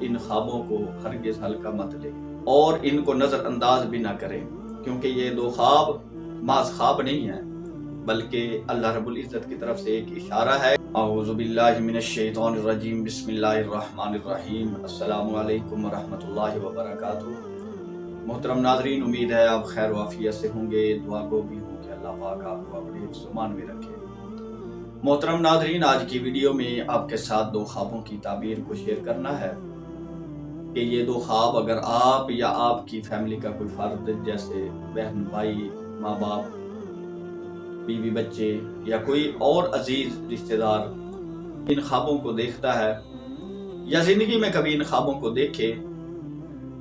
इन ख्वाबों को हरगिज़ हल्का मत ले और इनको नज़र अंदाज भी ना करें, क्योंकि ये दो ख्वाब माज़ ख्वाब नहीं है, बल्कि अल्लाह रब्बुल इज़्ज़त की तरफ से एक इशारा है। औज़ु बिल्लाहि मिनश शैतानिर रजीम, बिस्मिल्लाहिर रहमानिर रहीम, अस्सलामु अलैकुम व रहमतुल्लाहि व बरकातुहू। मोहतरम नाज़रीन, उम्मीद है आप खैर वाफियत से होंगे। दुआ गो भी हूँ कि अल्लाह पाक आपको अपने हिफ्ज़-ओ-मान में रखे। मोहतरम नाज़रीन, आज की वीडियो में आपके साथ दो ख्वाबों की ताबीर को शेयर करना है कि ये दो ख्वाब अगर आप या आपकी फैमिली का कोई फ़र्द, जैसे बहन, भाई, माँ बाप, बीवी, बच्चे या कोई और अजीज रिश्तेदार इन ख्वाबों को देखता है या ज़िंदगी में कभी इन ख्वाबों को देखे,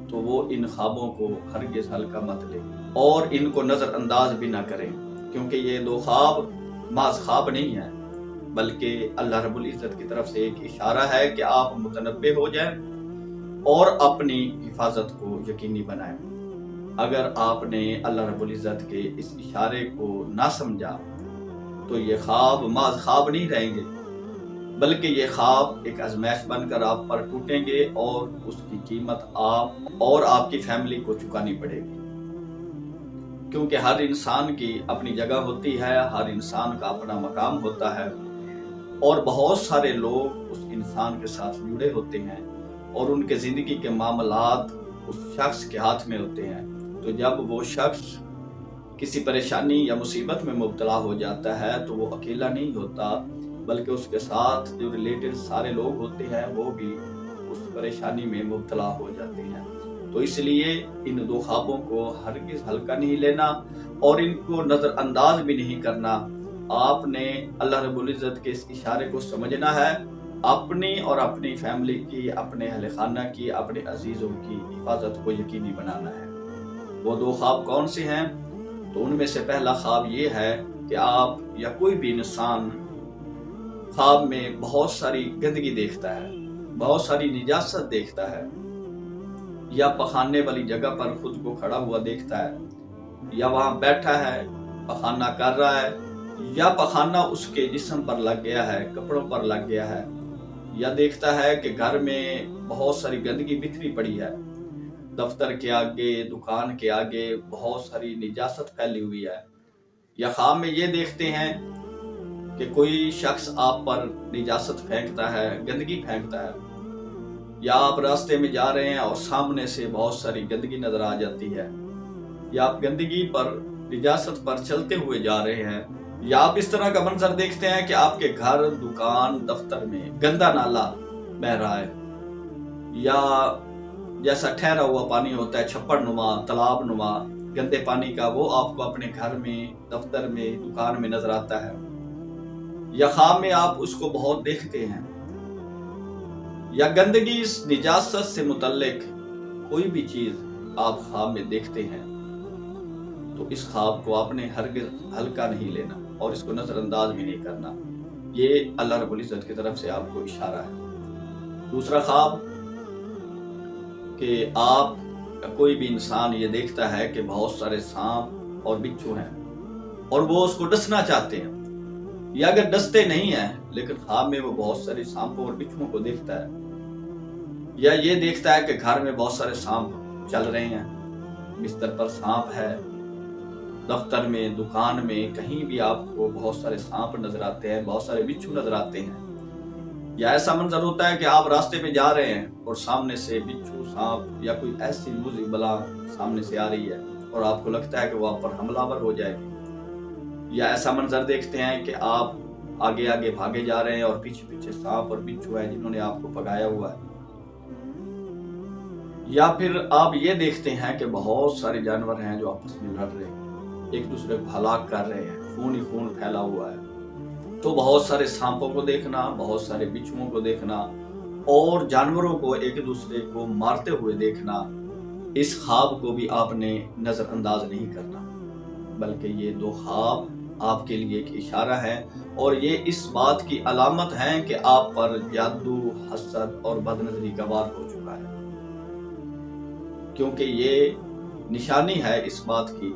तो वो इन ख्वाबों को हरगिज़ हल्का मत ले और इनको नज़रअंदाज भी ना करें, क्योंकि ये दो ख्वाब माज़ ख्वाब नहीं है, बल्कि अल्लाह रब्बुल इज़्ज़त की तरफ से एक इशारा है कि आप मुतनब्बे हो जाएं और अपनी हिफाजत को यकीनी बनाएं। अगर आपने अल्लाह रब्बुल इज़्ज़त के इस इशारे को ना समझा तो ये ख्वाब माज़ ख्वाब नहीं रहेंगे, बल्कि ये ख्वाब एक आज़माइश बनकर आप पर टूटेंगे और उसकी कीमत आप और आपकी फैमिली को चुकानी पड़ेगी। क्योंकि हर इंसान की अपनी जगह होती है, हर इंसान का अपना मकाम होता है और बहुत सारे लोग उस इंसान के साथ जुड़े होते हैं और उनके ज़िंदगी के मामलात उस शख्स के हाथ में होते हैं। तो जब वो शख्स किसी परेशानी या मुसीबत में मुब्तला हो जाता है तो वो अकेला नहीं होता, बल्कि उसके साथ जो रिलेटेड सारे लोग होते हैं वो भी उस परेशानी में मुब्तला हो जाते हैं। तो इसलिए इन दो ख्वाबों को हरगिज़ हल्का नहीं लेना और इनको नज़रअंदाज भी नहीं करना। आपने अल्लाह रब्बुल इज़्ज़त के इस इशारे को समझना है, अपनी और अपनी फैमिली की, अपने अहले खाना की, अपने अजीज़ों की हिफाजत को यकीनी बनाना है। वो दो ख्वाब कौन से हैं? तो उनमें से पहला ख्वाब ये है कि आप या कोई भी इंसान ख्वाब में बहुत सारी गंदगी देखता है, बहुत सारी निजासत देखता है, या पखाने वाली जगह पर खुद को खड़ा हुआ देखता है, या वहां बैठा है पखाना कर रहा है, या पखाना उसके जिस्म पर लग गया है, कपड़ों पर लग गया है, या देखता है कि घर में बहुत सारी गंदगी बिखरी पड़ी है, दफ्तर के आगे, दुकान के आगे बहुत सारी निजासत फैली हुई है, या ख्वाब में ये देखते हैं कि कोई शख्स आप पर निजासत फेंकता है, गंदगी फेंकता है, या आप रास्ते में जा रहे हैं और सामने से बहुत सारी गंदगी नजर आ जाती है, या आप गंदगी पर, निजासत पर चलते हुए जा रहे हैं, या आप इस तरह का मंजर देखते हैं कि आपके घर, दुकान, दफ्तर में गंदा नाला बह रहा है, या जैसा ठहरा हुआ पानी होता है, छप्पड़ नुमा, तालाब नुमा गंदे पानी का, वो आपको अपने घर में, दफ्तर में, दुकान में नजर आता है, या ख्वाब में आप उसको बहुत देखते हैं, या गंदगी, निजासत से मुतल्लिक कोई भी चीज आप ख्वाब में देखते हैं, तो इस ख्वाब को आपने हरगिज़ हल्का नहीं लेना और इसको नजरअंदाज भी नहीं करना। ये अल्लाह रब्बुल इज़्ज़त की तरफ से आपको इशारा है। दूसरा ख्वाब कि आप कोई भी इंसान ये देखता है कि बहुत सारे सांप और बिच्छू हैं और वो उसको डसना चाहते हैं, या अगर डसते नहीं हैं लेकिन ख्वाब में वो बहुत सारे सांपों और बिच्छुओं को देखता है, या ये देखता है कि घर में बहुत सारे सांप चल रहे हैं, बिस्तर पर सांप है, दफ्तर में, दुकान में, कहीं भी आपको बहुत सारे सांप नजर आते हैं, बहुत सारे बिच्छू नजर आते हैं, या ऐसा मंजर होता है कि आप रास्ते में जा रहे हैं और सामने से बिच्छू, सांप या कोई ऐसी मुज़ी बला सामने से आ रही है और आपको लगता है कि वो आप पर हमलावर हो जाएगी, या ऐसा मंजर देखते हैं कि आप आगे आगे भागे जा रहे हैं और पीछे पीछे सांप और बिच्छू है जिन्होंने आपको भगाया हुआ है, या फिर आप ये देखते हैं कि बहुत सारे जानवर हैं जो आपस में लड़ रहे हैं, एक दूसरे को हलाक कर रहे हैं, खून ही खून फैला हुआ है। तो बहुत सारे सांपों को देखना, बहुत सारे बिच्छुओं को देखना और जानवरों को एक दूसरे को मारते हुए देखना, इस ख्वाब को भी आपने नजरअंदाज नहीं करना, बल्कि ये दो ख्वाब आपके लिए एक इशारा है और ये इस बात की अलामत है कि आप पर जादू, हसद और बदनजरी का वार हो चुका है। क्योंकि ये निशानी है इस बात की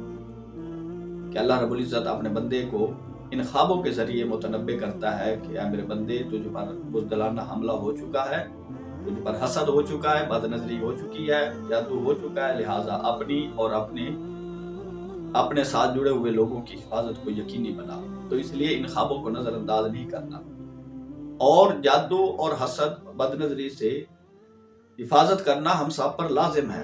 कि अल्लाह रब्बुल इज़्ज़त अपने बंदे को इन ख्वाबों के जरिए मुतनब्बे करता है कि मेरे बंदे, तुझ पर बुज़दिलाना हमला हो चुका है तुझ पर हसद हो चुका है, बदनजरी हो चुकी है, जादू हो चुका है, लिहाजा अपनी और अपने साथ जुड़े हुए लोगों की हिफाजत को यकीनी बना। तो इसलिए इन ख्वाबों को नजरअंदाज नहीं करना, और जादू और हसद बदनजरी से हिफाजत करना हम सब पर लाजिम है,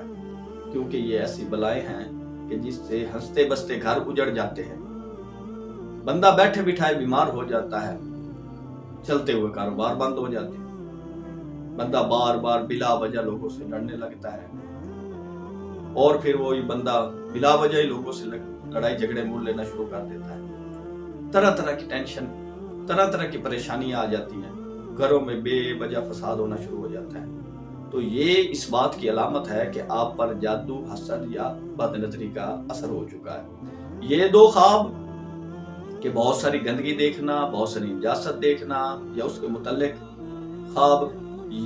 क्योंकि ये ऐसी बलाएं हैं कि जिससे हंसते बसते घर उजड़ जाते हैं। बंदा बैठे बिठाए बीमार हो जाता है, चलते हुए कारोबार बंद हो जाते हैं, बंदा बार बार बिला वजह लोगों से लड़ने लगता है, और फिर वही बंदा बिला वजह ही लोगों से लड़ाई झगड़े मूल लेना शुरू कर देता है। तरह तरह की टेंशन, तरह तरह की परेशानियां आ जाती हैं, घरों में बेवजह फसाद होना शुरू हो जाता है। तो ये इस बात की अलामत है कि आप पर जादू, हसद या बदनजरी का असर हो चुका है। ये दो ख्वाब कि बहुत सारी गंदगी देखना, बहुत सारी निजासत देखना, या उसके मुतल्लिक ख्वाब,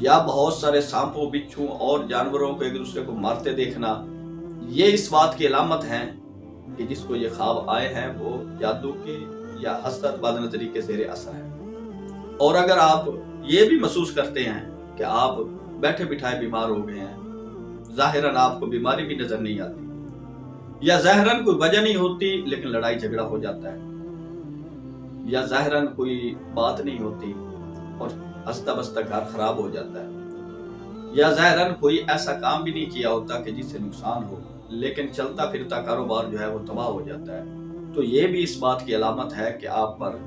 या बहुत सारे सांपों, बिच्छू और जानवरों को एक दूसरे को मारते देखना, ये इस बात की अलामत है कि जिसको ये ख्वाब आए हैं वो जादू के या हसद बदनजरी के ज़ेरे असर है। और अगर आप ये भी महसूस करते हैं कि आप बैठे बिठाए बीमार हो गए हैं, ज़ाहिरन आपको बीमारी भी नजर नहीं आती, या ज़ाहिरन कोई वजह नहीं होती लेकिन लड़ाई झगड़ा हो जाता है, या ज़ाहिरन कोई बात नहीं होती और हंसता बसता घर खराब हो जाता है, या ज़ाहिरन कोई ऐसा काम भी नहीं किया होता कि जिससे नुकसान हो, लेकिन चलता फिरता कारोबार जो है वो तबाह हो जाता है, तो ये भी इस बात की अलामत है कि आप पर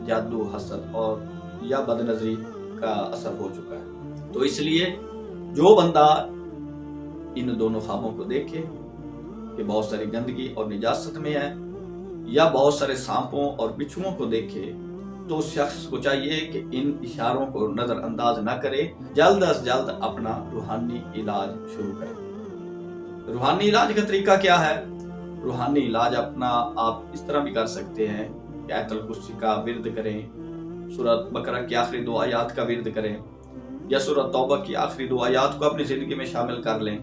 जादू, हसद और या बदनजरी का असर हो चुका है। तो इसलिए जो बंदा इन दोनों ख्वाबों को देखे कि बहुत सारी गंदगी और निजासत में है, या बहुत सारे सांपों और बिच्छुओं को देखे, तो उस शख्स को चाहिए कि इन इशारों को नजरअंदाज ना करे, जल्द अज जल्द अपना रूहानी इलाज शुरू करे। रूहानी इलाज का तरीका क्या है? रूहानी इलाज अपना आप इस तरह भी कर सकते हैं कि आयतुल कुर्सी का विर्द करें, सूरत बकरा की आखिरी 2 आयात का विर्द करें, या सूरत तौबा की आखिरी 2 आयात को अपनी जिंदगी में शामिल कर लें,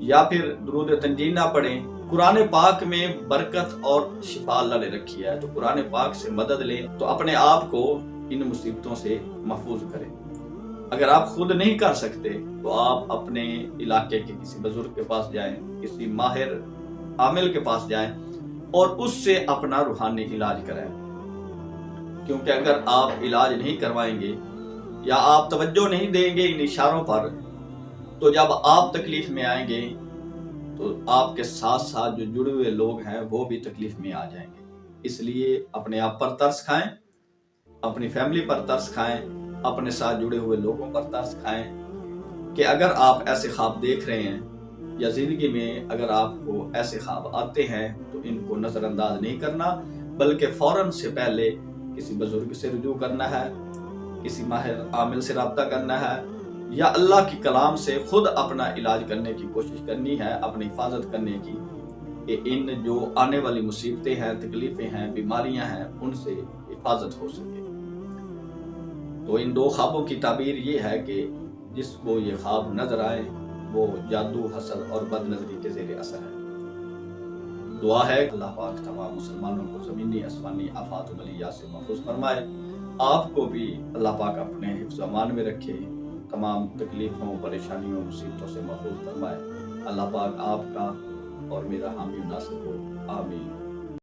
या फिर दुरूद तंजीना पढ़ें। कुरान पाक में बरकत और शिफा अल्लाह ने रखी है, तो कुरान पाक से मदद लें, तो अपने आप को इन मुसीबतों से महफूज करें। अगर आप खुद नहीं कर सकते तो आप अपने इलाके के किसी बुजुर्ग के पास जाएं, किसी माहिर आमिल के पास जाएं और उससे अपना रूहानी इलाज कराएं, क्योंकि अगर आप इलाज नहीं करवाएंगे या आप तवज्जो नहीं देंगे इन इशारों पर, तो जब आप तकलीफ में आएंगे तो आपके साथ साथ जो जुड़े हुए लोग हैं वो भी तकलीफ में आ जाएंगे। इसलिए अपने आप पर तरस खाएं, अपनी फैमिली पर तरस खाएं, अपने साथ जुड़े हुए लोगों पर तरस खाएं कि अगर आप ऐसे ख्वाब देख रहे हैं या जिंदगी में अगर आपको ऐसे ख्वाब आते हैं तो इनको नजरअंदाज नहीं करना, बल्कि फौरन से पहले किसी बुजुर्ग से रुजू करना है, किसी माहिर आमिल से राब्ता करना है, या अल्लाह की कलाम से खुद अपना इलाज करने की कोशिश करनी है, अपनी हिफाजत करने की, कि इन जो आने वाली मुसीबतें हैं, तकलीफें हैं, बीमारियां हैं, उनसे हिफाजत हो सके। तो इन 2 ख्वाबों की ताबीर ये है कि जिसको ये ख्वाब नजर आए वो जादू, हसद और बदनजरी के ज़ेरे असर है। दुआ है अल्लाह पाक तमाम मुसलमानों को ज़मीनी आसमानी आफात बलिया से महफूज फरमाए, आपको भी अल्लाह पाक अपने हिफ्ज़ अमान में रखे, तमाम तकलीफों, परेशानियों, मुसीबतों से महफूज फरमाए। अल्लाह पाक आपका और मेरा हामी नासिर हो, आमीन।